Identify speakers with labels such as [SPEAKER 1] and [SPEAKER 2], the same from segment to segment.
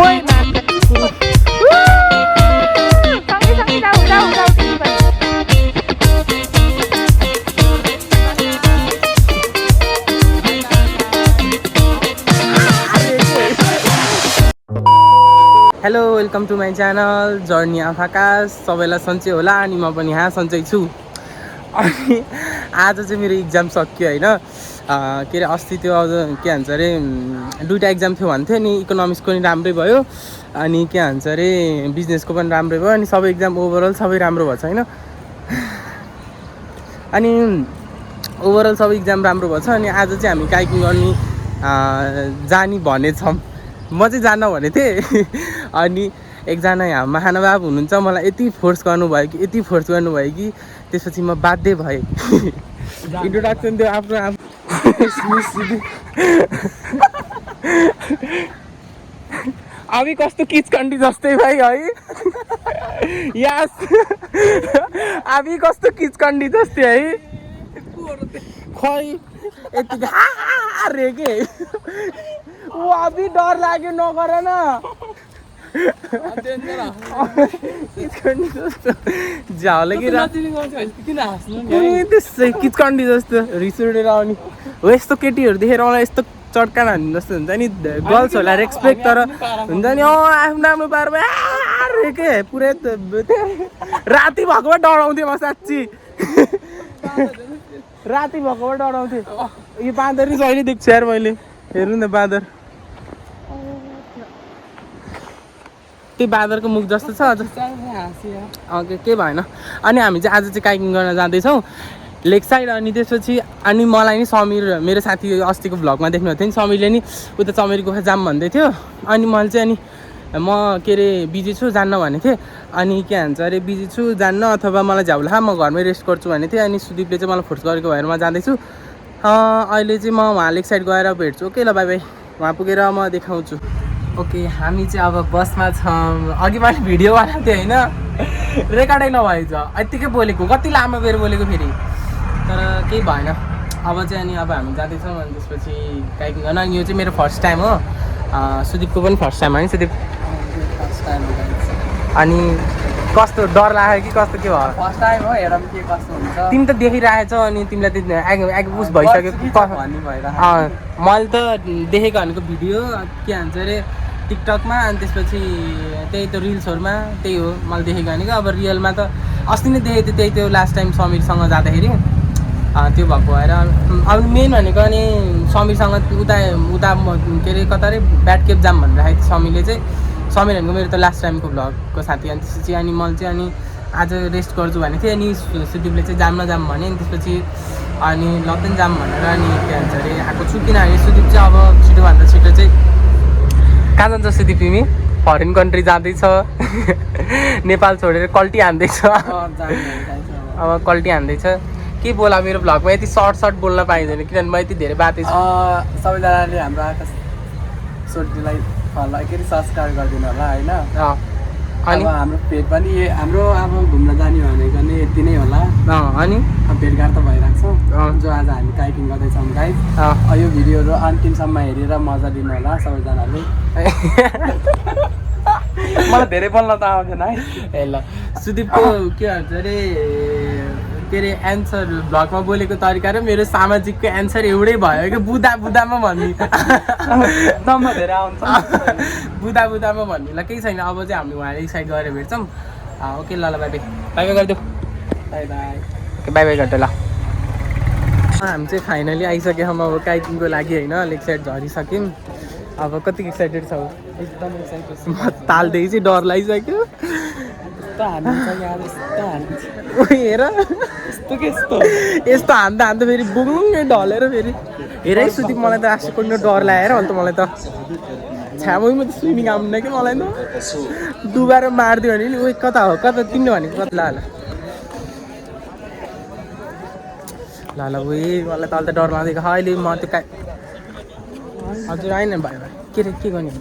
[SPEAKER 1] ओइ सँगै जाऊ तिमी पनि। Hello welcome to my channel journey of Akash. सबैलाई सन्चै होला अनि म पनि यहाँ सन्चै छु। अनि आज चाहिँ मेरो इक्जाम सक्यो होइन। के अरे अस्ति त्यो के भन्छ अरे दुईवटा इक्जाम थियो भन्थ्यो नि। इकोनोमिक्सको पनि राम्रै भयो अनि के भन्छ अरे बिजनेसको पनि राम्रै भयो अनि सबै इक्जाम ओभरअल सबै राम्रो भएको छ होइन। अनि ओभरअल सबै इक्जाम राम्रो भएको छ अनि आज चाहिँ हामी काइकिङ गर्ने जाने भनेछौँ। म चाहिँ जान भनेको थिएँ अनि एकजना यहाँ महानुभाव हुनुहुन्छ मलाई यति फोर्स गर्नुभयो कि त्यसपछि म बाध्य भएँ। इन्ट्रोडक्सन दियो आफ्नो अभी कस्तो किचकन्डी जस्तै भाइ है। यस अभी कस्तो किचकन्डी जस्तै है। खै यति रे के ओ अभी डर लाग्यो नगर न। झाउले त्यसै किचकन्डी जस्तो रिस उठेर आउने हो। यस्तो केटीहरू देखेर मलाई यस्तो चट्कान हान्ने जस्तो हुन्छ नि। गर्ल्सहरूलाई रेस्पेक्ट तर हुन्छ नि आफ्नो आफ्नो पारमा रे के पुरै राति भएकोमा डराउँथेँ म साँच्ची। राति भएकोमा डराउँथेँ। यो बाँदर नि जहिले देख्छु यार मैले। हेर्नु न बाँदर त्यही बाँदरको मुख जस्तो छ अझ के भएन। अनि हामी चाहिँ आज चाहिँ काइकिङ गर्न जाँदैछौँ लेक साइड। अनि त्यसपछि अनि मलाई नि समीर मेरो साथी अस्तिको भ्लगमा देख्नु थियो नि समीरले नि उता चमेरी गुफा जाम भन्दै थियो। अनि मैले चाहिँ अनि म के अरे बिजी छु जान्न भनेको थिएँ। अनि के भन्छ अरे बिजी छु जान्न अथवा मलाई झ्याउला म घरमै रेस्ट गर्छु भनेको थिएँ। अनि सुदीपले चाहिँ मलाई फोर्स गरेको भएर म जाँदैछु। अहिले चाहिँ म वहाँ लेक साइड गएर भेट्छु। ओके ल बाई बाई। वहाँ पुगेर म देखाउँछु। ओके हामी चाहिँ अब बसमा छौँ। अघि मैले भिडियो बनाएको थिएँ होइन रेकर्डै नभएछ यत्तिकै बोलेको कति लामो बेर बोलेको फेरि तर केही भएन। अब चाहिँ अनि अब हामी जाँदैछौँ अनि त्यसपछि काइकिङ गर्न। अनि यो चाहिँ मेरो फर्स्ट टाइम हो। सुदीपको पनि फर्स्ट टाइम होइन सुदीप फर्स्ट टाइम हो। अनि कस्तो डर लाग्यो कि कस्तो के भयो?
[SPEAKER 2] फर्स्ट टाइम हो हेरौँ के कस्तो हुन्छ।
[SPEAKER 1] तिमी त देखिरहेछौ अनि तिमीलाई त उस भइसक्यो मैले त देखेको भनेको भिडियो के भन्छ अरे टिकटकमा अनि त्यसपछि त्यही त रिल्सहरूमा त्यही हो मैले देखेको भनेको। अब रियलमा त अस्ति नै देखेको थिएँ त्यही त्यो लास्ट टाइम समीरसँग जाँदाखेरि त्यो भएको भएर। अब मेन भनेको अनि समीरसँग उता के अरे कता अरे ब्याट केप जाम भनेर राखेको थियो समीरले चाहिँ। समीर भनेको मेरो त लास्ट टाइमको भ्लगको साथी। अनि त्यसपछि अनि मैले चाहिँ अनि आज रेस्ट गर्छु भनेको थिएँ। अनि सुदीपले चाहिँ जाम नजाम भने अनि त्यसपछि अनि लतन जाम भनेर अनि के भन्छ अरे आएको छु। किनभने सुदीप चाहिँ अब छिटोभन्दा छिटो चाहिँ कहाँ जान्छ सुदीप तिमी? फरेन कन्ट्री जाँदैछ नेपाल छोडेर कल्टी हान्दैछ। अब कल्टी हान्दैछ के बोला मेरो भ्लगमा यति सर्ट बोल्न पाइँदैन किनभने म यति धेरै बातै छु।
[SPEAKER 2] सबैजनाले हाम्रो आकाश सोटीलाई फलो के अरे सब्सक्राइब गरिदिनु होला होइन। अनि हाम्रो पेज पनि हाम्रो अब घुम्न जाने भनेको नि यति नै होला।
[SPEAKER 1] अनि
[SPEAKER 2] भेटघाट त भइरहेको छ जो आज हामी काइकिङ गर्दैछौँ गाइस। यो भिडियोहरू अन्तिमसम्म हेरेर मजा लिनु होला सबैजनाले। मलाई धेरै बोल्न त आउँदैन है।
[SPEAKER 1] ए ल सुदीपको के भन्छ अरे के अरे एन्सर भ्लगमा बोलेको तरिका र मेरो सामाजिकको एन्सर एउटै भयो कि बुदामा भन्ने
[SPEAKER 2] नम्बर धेरै आउँछ
[SPEAKER 1] बुदामा भन्नेलाई केही छैन। अब चाहिँ हामी उहाँ एक साइड गएर भेट्छौँ। ओके ल बाई बाई बाई बाई गरिदेऊ
[SPEAKER 2] by by
[SPEAKER 1] okay by by गर्दै ल। हामी चाहिँ फाइनली आइसक्यौँ अब काइकिङको लागि होइन। लेक साइड झरिसक्यौँ। अब कति एक्साइटेड छौ?
[SPEAKER 2] एकदम एक्साइटेड छु।
[SPEAKER 1] म तालदेखि चाहिँ डर लागिसक्यो। हेर यस्तो हान्दा फेरि बुङ्गै ढलेर फेरि हेरै सुदीप मलाई त आँसु कुद्नु डर लागेर अन्त मलाई त छ्यामैमा त स्विमिङ आउँदैन कि मलाई त डुबाएर मारिदियो भने नि उयो कता हो कता तिमीले भनेको कता ल उयो मलाई त अहिले त डर लाग्दैको अहिले म त्यो हजुर आएन भाइ के गर्ने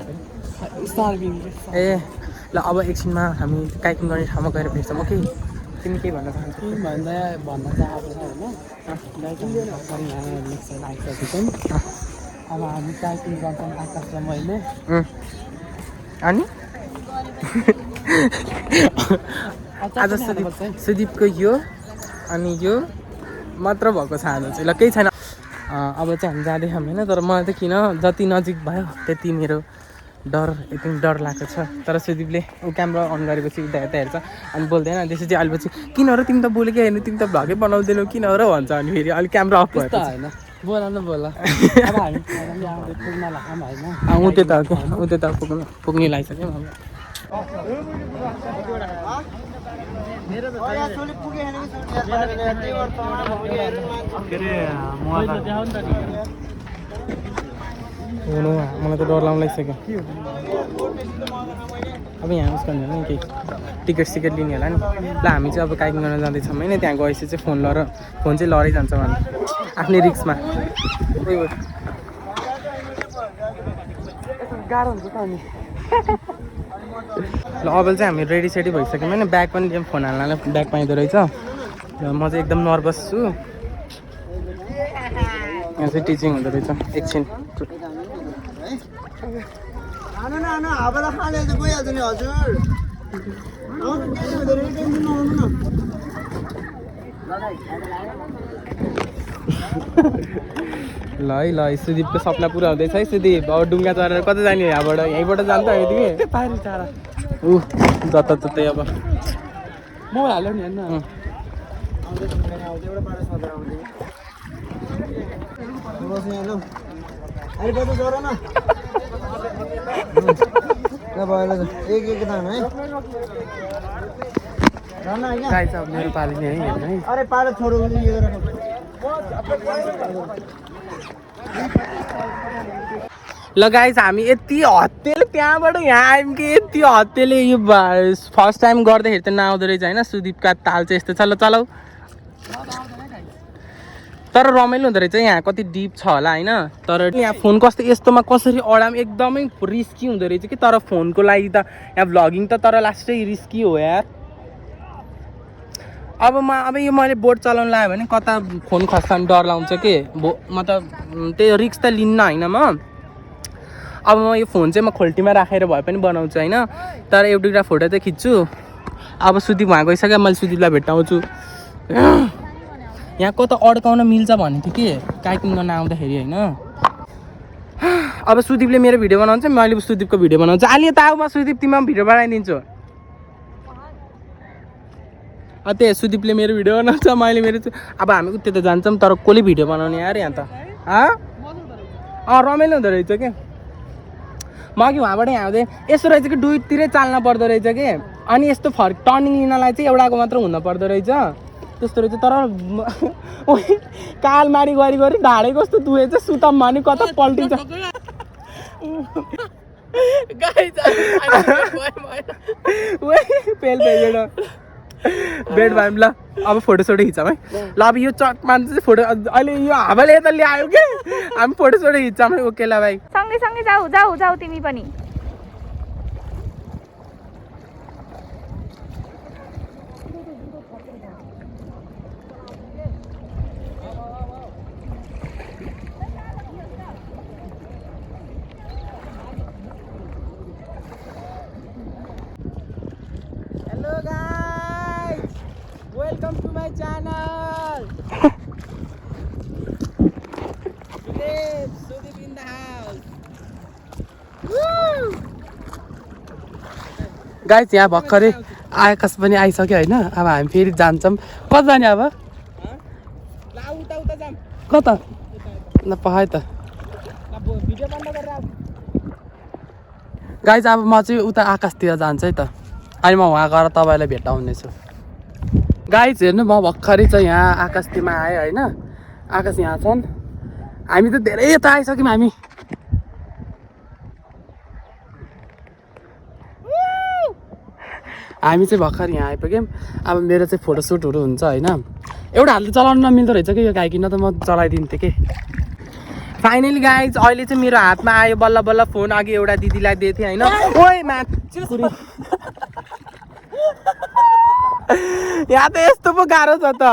[SPEAKER 1] ए ल अब एकछिनमा हामी काइकिङ गर्ने ठाउँमा गएर भेट्छौँ। ओके तिमी के भन्न चाहन्छौ?
[SPEAKER 2] भन्न चाहेको छ होइन काइकिङ यहाँ लेक साइड आइसकेको छौँ। अब हामी काइकिङ गर्छौँ आकाश र मैले।
[SPEAKER 1] अनि आज सुदीपको यो अनि यो मात्र भएको छ आज चाहिँ ल केही छैन। अब चाहिँ हामी जाँदैछौँ होइन, तर मलाई त किन जति नजिक भयो त्यति मेरो एकदम डर लागेको छ। तर सुदीपले क्यामेरा अन गरेपछि उता यता हेर्छ अनि बोल्दैन। त्यसपछि अलिपछि किन र तिमी त बोलेकै होइन, तिमी त भ्लगै बनाउँदैनौ किन र भन्छ अनि फेरि अलिक क्यामेरा अफ भयो होइन बोला न बोला ऊ त्यता पुग्ने लागिसक्यो मलाई त डर लाग्नु लागिसक्यो। अब यहाँ उसको नि केही टिकट सिकेट लिने होला नि। ल हामी चाहिँ अब काइकिङ गर्न जाँदैछौँ होइन, त्यहाँ गएपछि चाहिँ फोन चाहिँ लरै जान्छ भने आफ्नै रिक्समा गाह्रो हुन्छ त अनि। ल अब चाहिँ हामी रेडी सेडी भइसक्यौँ होइन, ब्याग पनि फोन हाल्नलाई ब्याग पाइँदो रहेछ। म चाहिँ एकदम नर्भस छु। यहाँ चाहिँ टिचिङ हुँदो रहेछ एकछिन। ल है ल सुदीपको सपना पुरा हुँदैछ है सुदीप। अब डुङ्गा चढेर कता जाने यहाँबाट? यहीँबाट जान्छ है तिमी पारी टाढा जताततै अब म हाल्यो नि हेर्न। मेरो पाली नै है हेर्नु है। ल गाइस हामी यति हत्तेले त्यहाँबाट यहाँ आयौँ कि यति हत्तेले यो फर्स्ट टाइम गर्दाखेरि त नआउँदो रहेछ होइन। सुदीपका ताल चाहिँ यस्तो छ। ल चलाऊ। तर रमाइलो हुँदो रहेछ यहाँ, कति डिप छ होला होइन। तर यहाँ फोन यस्तोमा कसरी अडाम एकदमै रिस्की हुँदो रहेछ कि। तर फोनको लागि त यहाँ भ्लगिङ त तर लास्टै रिस्की हो यार। अब यो मैले बोट चलाउनु लाग्यो भने कता फोन खस्दा डर लाउँछ कि मतलब त्यो रिक्स त लिन्न होइन म। अब म यो फोन चाहिँ म खोल्टीमा राखेर भए पनि बनाउँछु होइन। तर एउटा दुईवटा फोटो चाहिँ खिच्छु। अब सुदीप वहाँ गइसक्यो, मैले सुदीपलाई भेट्टाउँछु। यहाँ कता अड्काउन मिल्छ भनेको थिएँ कि काइकिङ गर्न आउँदाखेरि होइन। अब सुदीपले मेरो भिडियो बनाउँछ, मैले सुदीपको भिडियो बनाउँछु। अहिले त अब म सुदीप तिमीमा भिडियो बनाइदिन्छु। त्यही सुदीपले मेरो भिडियो बनाउँछ, मैले मेरो। अब हामी उता त जान्छौँ तर कसले भिडियो बनाउने यार यहाँ त। रमाइलो हुँदो रहेछ क्या। म अघि वहाँबाट यहाँ आउँदै यस्तो रहेछ कि डुइटतिरै चाल्न पर्दो रहेछ कि। अनि यस्तो टर्निङ लिनलाई चाहिँ एउटाको मात्र हुन पर्दो रहेछ त्यस्तो रहेछ। तर कालमारी गरी ढाडे कस्तो दुखेछ सुतम भने कता पल्टिन्छ। बेड भयो ल। अब फोटोसोटो खिच्छौँ है। ल अब यो चकमा चाहिँ फोटो अहिले यो हावाले यता ल्यायो कि हामी फोटोसोटो खिच्छौँ है। ओके ल भाइ
[SPEAKER 3] सँगै सँगै जाऊ तिमी पनि।
[SPEAKER 1] Hello guys, welcome to my channel. Sudeep in the house. Guys यहाँ भर्खरै आकाश पनि आइसक्यो होइन। अब हामी फेरि जान्छौँ। कता जाने अब? कता ल पखाइ त गाइस। अब म चाहिँ उता आकाशतिर जान्छु है त। अनि म वहाँ गएर तपाईँलाई भेट्टाउनेछु। गाइस हेर्नु म भर्खरै चाहिँ यहाँ आकाशतिर आएँ होइन। आकाश यहाँ छन्, हामी त धेरै यता आइसक्यौँ हामी। हामी चाहिँ भर्खर यहाँ आइपुग्यौँ। अब मेरो चाहिँ फोटोसुटहरू हुन्छ होइन। एउटा हातले चलाउनु नमिल्दो रहेछ कि यो गाइकिन त म चलाइदिन्थेँ कि। फाइनली गाइज अहिले चाहिँ मेरो हातमा आयो बल्ल बल्ल फोन। अघि एउटा दिदीलाई दिएको थिएँ होइन। ओइ यहाँ त यस्तो पो गाह्रो छ त।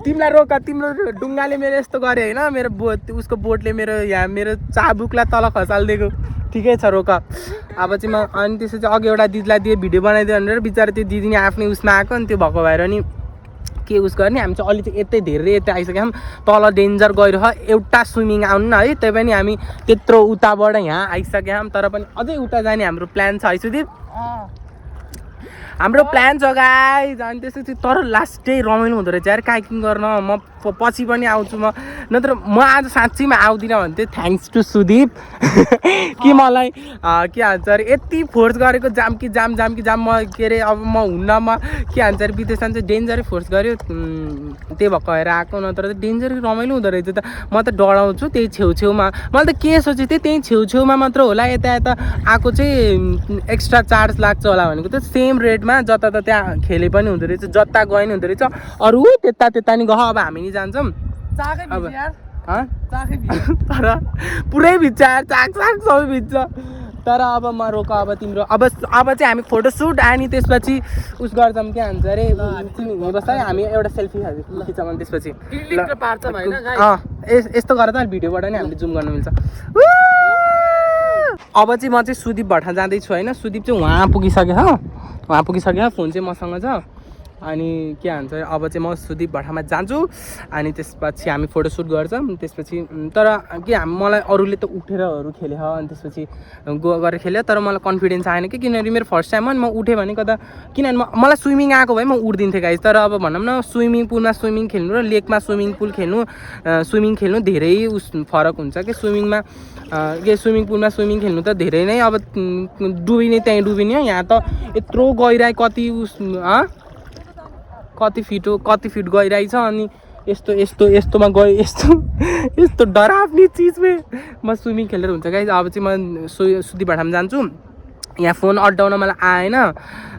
[SPEAKER 1] तिमीलाई रोक तिम्रो डुङ्गाले मेरो यस्तो गरे होइन मेरो उसको बोटले मेरो यहाँ मेरो चाबुकलाई तल खसालिदिएको ठिकै छ रोक अब चाहिँ म अनि त्यसपछि अघि एउटा दिदीलाई दिएँ भिडियो बनाइदियो भनेर बिचरा त्यो दिदी नि आफ्नै उसमा आएको अनि त्यो भएको भएर नि के उस गर्ने हामी चाहिँ अलि चाहिँ यतै धेरै यतै आइसक्यौँ तल डेन्जर गइरह एउटा स्विमिङ आउनु न है त्यही पनि हामी त्यत्रो उताबाट यहाँ आइसक्यौँ तर पनि अझै उता जाने हाम्रो प्लान छ है सुदीप हाम्रो प्लान छ गाइज अनि त्यसपछि तर लास्टै रमाइलो हुँदो रहेछ यार काइकिङ गर्न म पछि पनि आउँछु म नत्र म आज साँच्चीमा आउँदिनँ भन्थेँ थ्याङ्क्स टु सुदीप कि मलाई के भन्छ अरे यति फोर्स गरेको जाम कि जाम म के अरे अब म हुन्न म के भन्छ अरे विदेशमा चाहिँ डेन्जरै फोर्स गर्यो त्यही भएको भएर आएको नत्र चाहिँ डेन्जरै रमाइलो हुँदो रहेछ त म त डराउँछु त्यही छेउछेउमा मैले त के सोचेको थिएँ त्यही छेउछेउमा मात्र होला यता आएको चाहिँ एक्स्ट्रा चार्ज लाग्छ होला भनेको त सेम रेटमा जता त त्यहाँ खेले पनि हुँदो रहेछ जता गए नि हुँदो रहेछ अरू त्यता नि गह अब हामी नि जान्छौँ तर पुरै भिज्छ यार चाक सबै भिज्छ तर अब म रोक अब तिम्रो अब चाहिँ हामी फोटोसुट अनि त्यसपछि उस गर्छौँ के भन्छ अरे बस्छ हामी एउटा सेल्फी खिच्छौँ अनि त्यसपछि यस्तो गरेर त भिडियोबाट नि हामीले जुम गर्न मिल्छ अब चाहिँ म चाहिँ सुदीप भट्टा जाँदैछु होइन सुदीप चाहिँ वहाँ पुगिसक्यो फोन चाहिँ मसँग छ अनि के भन्छ अब चाहिँ म सुदीप भट्टामा जान्छु अनि त्यसपछि हामी फोटोसुट गर्छौँ त्यसपछि तर के मलाई अरूले त उठेरहरू खेले अनि त्यसपछि गरेर खेल्यो तर मलाई कन्फिडेन्स आएन कि किनभने मेरो फर्स्ट टाइम हो नि म उठेँ भने कता किनभने मलाई स्विमिङ आएको भए म उठ्दिन्थेँ गाइस तर अब भनौँ न स्विमिङ पुलमा स्विमिङ खेल्नु र लेकमा स्विमिङ खेल्नु धेरै फरक हुन्छ कि स्विमिङमा स्विमिङ पुलमा स्विमिङ खेल्नु त धेरै नै अब डुबिने त्यहीँ डुबिने यहाँ त यत्रो गहिराइ कति फिट गइरहेछ अनि यस्तोमा गयो यस्तो डरावनी चिजमा म स्विमिङ खेलेर हुन्छ गाइस अब चाहिँ म सुदीप भट्टामा जान्छु यहाँ फोन अड्डाउन मलाई आएन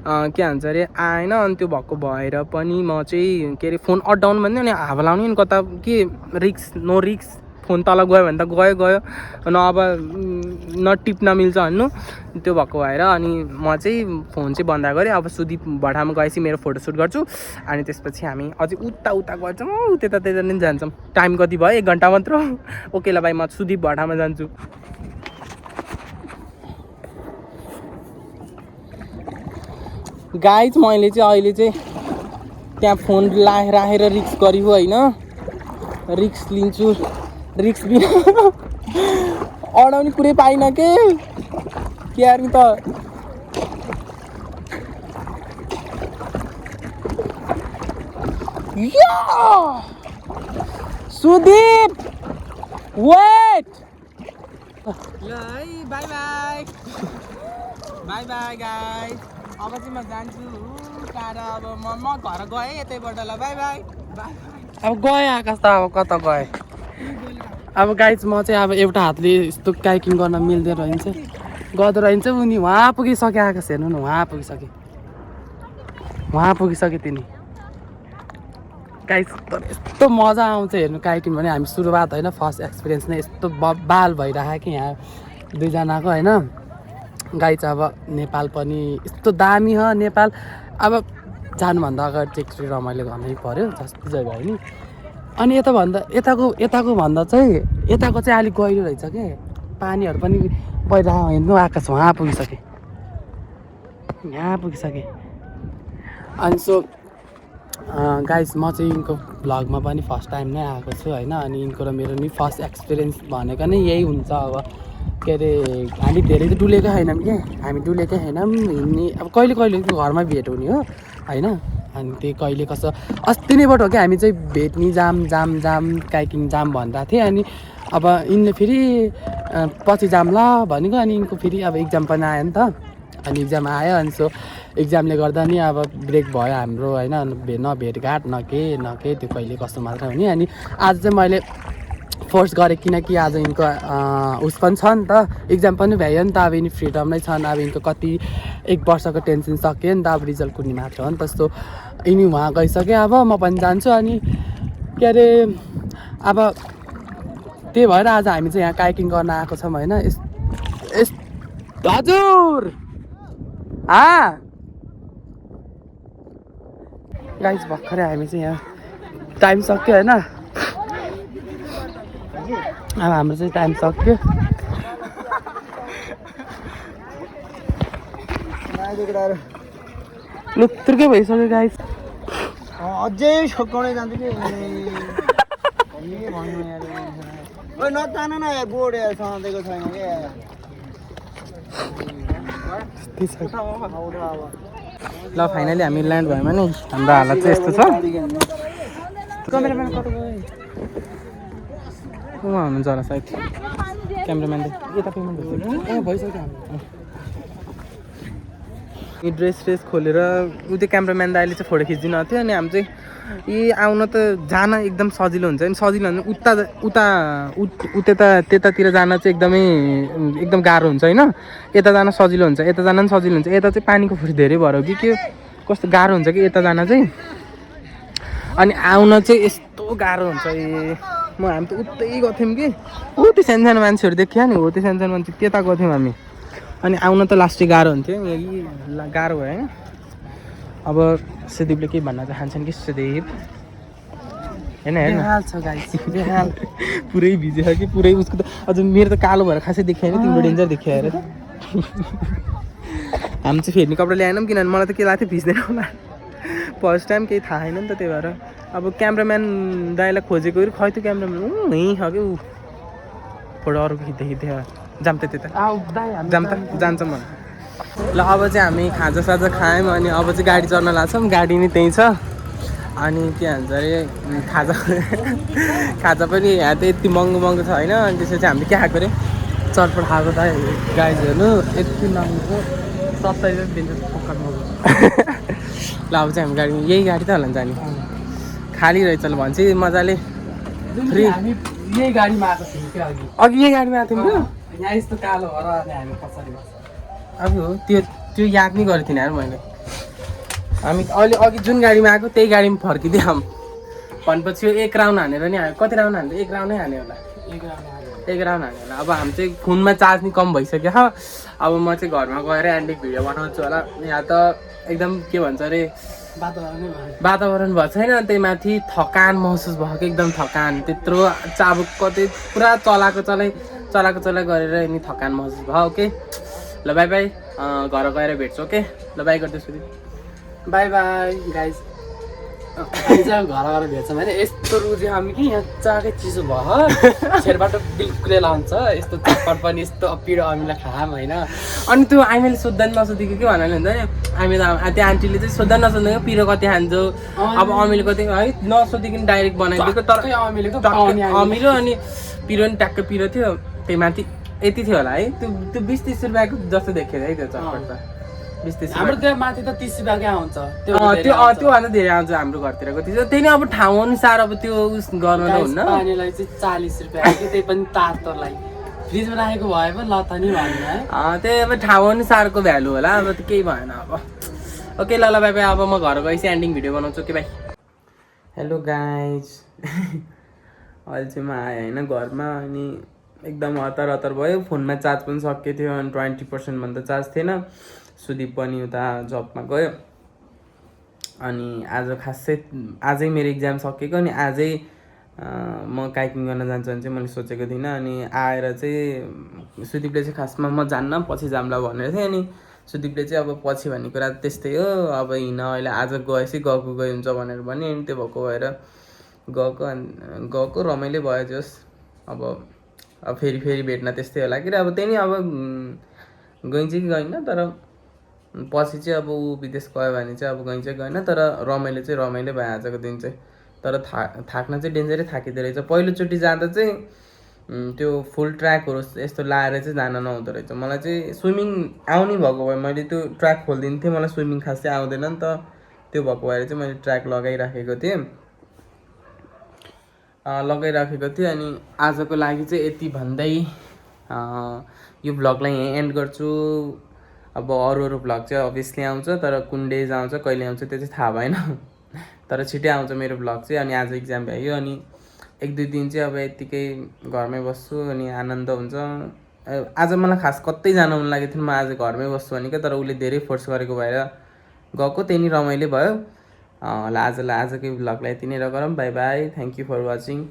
[SPEAKER 1] के भन्छ अरे आएन अनि त्यो भएको भएर पनि म चाहिँ के अरे फोन अड्डाउनु भन्ने अनि हावा लाउने नि कता के नो रिक्स फोन तल गयो भने त गयो न अब न टिप्न मिल्छ भन्नु त्यो भएको भएर अनि म चाहिँ फोन चाहिँ बन्द गरेँ अब सुदीप भट्टामा गएपछि मेरो फोटोसुट गर्छु अनि त्यसपछि हामी अझै उता गर्छौँ त्यता नि जान्छौँ टाइम कति भयो 1 घन्टा मात्र ओके ल भाइ म सुदीप भट्टामा जान्छु गाइज मैले चाहिँ अहिले चाहिँ त्यहाँ फोन राखेर रिक्स गरियो होइन रिक्स लिन्छु रिक्स बिना अडाउने कुरै पाइनँ के यार त सुदीप वेट ल है बाई बाई गाइस अब चाहिँ म जान्छु टाढा अब म घर गएँ यतैबाट ल बाई अब गएँ आकाश त अब कता गएँ अब गाइज म चाहिँ अब एउटा हातले यस्तो काइकिङ गर्न मिल्दो रहन्छ उनी वहाँ पुगिसक्यो आकाश हेर्नु न वहाँ पुगिसक्यो तिनी गाइज तर यस्तो मजा आउँछ हेर्नु काइकिङ भने हामी सुरुवात होइन फर्स्ट एक्सपिरियन्स नै यस्तो बाल भइरहेको कि यहाँ दुईजनाको होइन गाइज अब नेपाल पनि यस्तो दामी हो नेपाल अब जानुभन्दा अगाडि चाहिँ एकचोटि रमाइलो गर्नै पऱ्यो जस्तो चाहिँ भयो नि अनि यताको भन्दा चाहिँ यताको चाहिँ अलिक गहिरो रहेछ के पानीहरू पनि पहिरहेको हेर्नु आकाश यहाँ पुगिसकेँ अनि सो गाइस म चाहिँ यिनको भ्लगमा पनि फर्स्ट टाइम नै आएको छु होइन अनि यिनको र मेरो नि फर्स्ट एक्सपिरियन्स भनेको नै यही हुन्छ अब के अरे हामी धेरै त डुलेकै छैनौँ कि हिँड्ने अब कहिले घरमा भेट हुने हो होइन अनि त्यही कहिले कसो अस्ति नैबाट हो कि हामी चाहिँ भेट्ने जाम काइकिङ जाम भनिरहेको थिएँ अनि अब यिनले फेरि पछि जाम ल भनेको अनि यिनको फेरि अब इक्जाम पनि आयो नि त अनि इक्जाम आयो अनि सो इक्जामले गर्दा नि अब ब्रेक भयो हाम्रो होइन न भेटघाट न के त्यो कहिले कस्तो मात्र हुने अनि आज चाहिँ मैले फोर्स गरेँ किनकि आज यिनको उस पनि छ नि त इक्जाम पनि भ्यायो नि त अब यिनी फ्रिडम नै छन् अब यिनको कति 1 वर्षको टेन्सन सक्यो नि त अब रिजल्ट कुर्ने मात्र हो नि त्यस्तो यिनी उहाँ गइसक्यो अब म पनि जान्छु अनि के अरे अब त्यही भएर आज हामी चाहिँ यहाँ काइकिङ गर्न आएको छौँ होइन हजुर गाइस भर्खरै हामी चाहिँ यहाँ
[SPEAKER 2] टाइम सक्यो होइन अब हाम्रो चाहिँ टाइम सक्यो
[SPEAKER 1] लुत्रुकै भइसक्यो गाइस
[SPEAKER 4] अझै सकाउनै जान्छु कि नतान न बोर्ड सधैँको छैन कि
[SPEAKER 1] ल फाइनली हामी ल्यान्ड भयौँ नि हाम्रो हालत चाहिँ यस्तो छ क्यामेराम्यान कता गयो उहाँ हुनुहुन्छ होला सायद क्यामेराम्यानले यता पेमेन्ट
[SPEAKER 2] भइसक्यो हाम्रो
[SPEAKER 1] यी ड्रेस खोलेर ऊ त्यो क्यामेराम्यान दाइले चाहिँ फोटो खिचिदिनु थियो अनि हामी चाहिँ यी आउन त जान एकदम सजिलो हुन्छ नि सजिलो हुन्छ त्यतातिर जान चाहिँ एकदम गाह्रो हुन्छ होइन यता जान सजिलो हुन्छ यता जान पनि सजिलो हुन्छ यता चाहिँ पानीको फुट धेरै भएर हो कि के कस्तो गाह्रो हुन्छ कि यता जान चाहिँ अनि आउन चाहिँ यस्तो गाह्रो हुन्छ हामी त उतै गर्थ्यौँ कि ऊ त्यो सानो मान्छेहरू देखियो नि हो त्यो सानो मान्छे त्यता गर्थ्यौँ हामी अनि आउन त लास्टै गाह्रो हुन्थ्यो गाह्रो भयो होइन अब सुदीपले केही भन्न चाहन्छन् कि सुदीप होइन पुरै भिजेछ कि पुरै उसको त अझ मेरो त कालो भएर खासै देखिएन तिम्रो डेन्जर देखियो अरे त हामी चाहिँ फेर्ने कपडा ल्याएनौँ किनभने मलाई त के लाग्थ्यो भिज्दैन होला फर्स्ट टाइम केही थाहा छैन नि त त्यही भएर अब क्यामेराम्यान दाइलाई खोजेको खै त्यो क्यामेराम्यान यहीँ छ कि ऊ फोटो अरूको खिच्दै जाम त त्यता जाम त जान्छ मलाई ल अब चाहिँ हामी खाजासाजा खायौँ अनि अब चाहिँ गाडी चढ्न लाग्छौँ गाडी नि त्यहीँ छ अनि के भन्छ अरे खाजा पनि यहाँ त यति महँगो छ होइन अनि त्यसपछि चाहिँ हामीले के खाएको अरे
[SPEAKER 2] चटपट खाएको त गाइज हेर्नु यति महँगो 27 दिन्छ पक्का
[SPEAKER 1] ल अब चाहिँ हामी गाडी यही गाडी त होला नि जाने खाली रहेछ ल भन्छ मजाले फ्री
[SPEAKER 2] हामी यही गाडीमा आएको थियौँ क्या
[SPEAKER 1] अघि यही गाडीमा आएको थियौँ
[SPEAKER 2] यहाँ यस्तो कालो भएर हामी पछाडि
[SPEAKER 1] अब हो त्यो याद नै गरेको थिइनँ यार मैले हामी अहिले अघि जुन गाडीमा आएको त्यही गाडीमा फर्किदियौँ भनेपछि यो एक राउन्ड हानेर नि हान्यो कति राउन्ड हान्यो एक राउन्डै हान्यो होला एक राउन्ड हान्यो होला अब हामी चाहिँ फोनमा चार्ज नि कम भइसक्यो अब म चाहिँ घरमा गएर एन्डिक भिडियो बनाउँछु होला यहाँ त एकदम के भन्छ अरे वातावरण भएको छैन त्यही माथि थकान महसुस भएको एकदम थकान त्यत्रो चाबुक कतै पुरा चलाएको गरेर नि थकान महसुस भयो ओके ल बाई बाई घर गएर भेट्छु ओके ल बाई गर्दैछु बाई बाई गाइज
[SPEAKER 2] घर गएर भेट्छौँ होइन यस्तो रुझ्यो हामी कि यहाँ चाकै चिसो भयो छेरबाट बिल्कुलै लान्छ यस्तो चटपट पनि यस्तो पिरो हामीलाई खाम होइन
[SPEAKER 1] अनि त्यो आइमाले सोद्धा नसोधेको के भन्नाले हुन्छ नि हामी त्यो आन्टीले चाहिँ सोद्धा नसोधेको पिरो कति खान्छौ अब अमिलो कति है नसोधिकन डाइरेक्ट बनाइदिएको तर अमिलो अनि पिरो नि ट्याक्क पिरो थियो त्यही माथि यति थियो होला है त्यो 20-30 रुपियाँको जस्तो देखियो है त्यो चटपट त 20-30
[SPEAKER 2] हाम्रो त्यो माथि त 30 रुपियाँकै आउँछ
[SPEAKER 1] त्योभन्दा धेरै आउँछ हाम्रो घरतिरको त्यही नै अब ठाउँ अनुसार अब त्यो उस गर्नु त हुन्न
[SPEAKER 2] पानीलाई चाहिँ 40 रुपियाँ कि त्यही पनि तातोलाई फ्रिजमा राखेको भए पनि लता नि भन्नु है
[SPEAKER 1] त्यही अब ठाउँ अनुसारको भ्यालु होला अब त केही भएन अब ओके ल बाई बाई अब म घर गएपछि एन्डिङ भिडियो बनाउँछु ओके बाई हेलो गाइज अहिले चाहिँ म आएँ होइन घरमा अनि एकदम हतार भयो फोनमा चार्ज पनि सकिएको थियो अनि 20% भन्दा चार्ज थिएन सुदीप पनि उता जबमा गयो अनि आजै मेरो इक्जाम सकेको अनि आजै म काइकिङ गर्न जान्छु भने चाहिँ मैले सोचेको थिइनँ अनि आएर चाहिँ सुदीपले चाहिँ खासमा म जान्न पछि जाम्ला भनेर थिएँ अनि सुदीपले चाहिँ अब पछि भन्ने कुरा त्यस्तै हो अब हिँड अहिले आज गएपछि गएको गयो हुन्छ भनेर भने अनि त्यो भएको भएर गएको रमाइलो भयो जस अब फेरि भेट्न त्यस्तै होला कि अब त्यही नै अब गइन्छ कि गएन तर पछि चाहिँ अब ऊ विदेश गयो भने चाहिँ अब गइन्छ गएन तर रमाइलो भयो आजको दिन चाहिँ तर थाक्न चाहिँ डेन्जरै थाकिँदो रहेछ पहिलोचोटि जाँदा चाहिँ त्यो फुल ट्र्याकहरू यस्तो लाएर चाहिँ जान नहुँदो रहेछ मलाई चाहिँ स्विमिङ आउने भएको भए मैले त्यो ट्र्याक खोलिदिन्थेँ मलाई स्विमिङ खासै आउँदैन नि त त्यो भएको भएर चाहिँ मैले ट्र्याक लगाइराखेको थिएँ अनि आजको लागि चाहिँ यति भन्दै यो भ्लगलाई यहीँ एन्ड गर्छु अब अरू भ्लग चाहिँ अभियसली आउँछ तर कुन डेज आउँछ कहिले आउँछ त्यो चाहिँ थाहा भएन तर छिट्टै आउँछ मेरो भ्लग चाहिँ अनि आज इक्जाम भ्यायो अनि 1-2 दिन चाहिँ अब यत्तिकै घरमै बस्छु अनि आनन्द हुन्छ आज मलाई खास कतै जान मन लागेको थियो म आज घरमै बस्छु भनेको तर उसले धेरै फोर्स गरेको भएर गएको त्यही नै रमाइलो भयो ल आजलाई आजकै भ्लगलाई यति नै गरौँ bye bye thank you for watching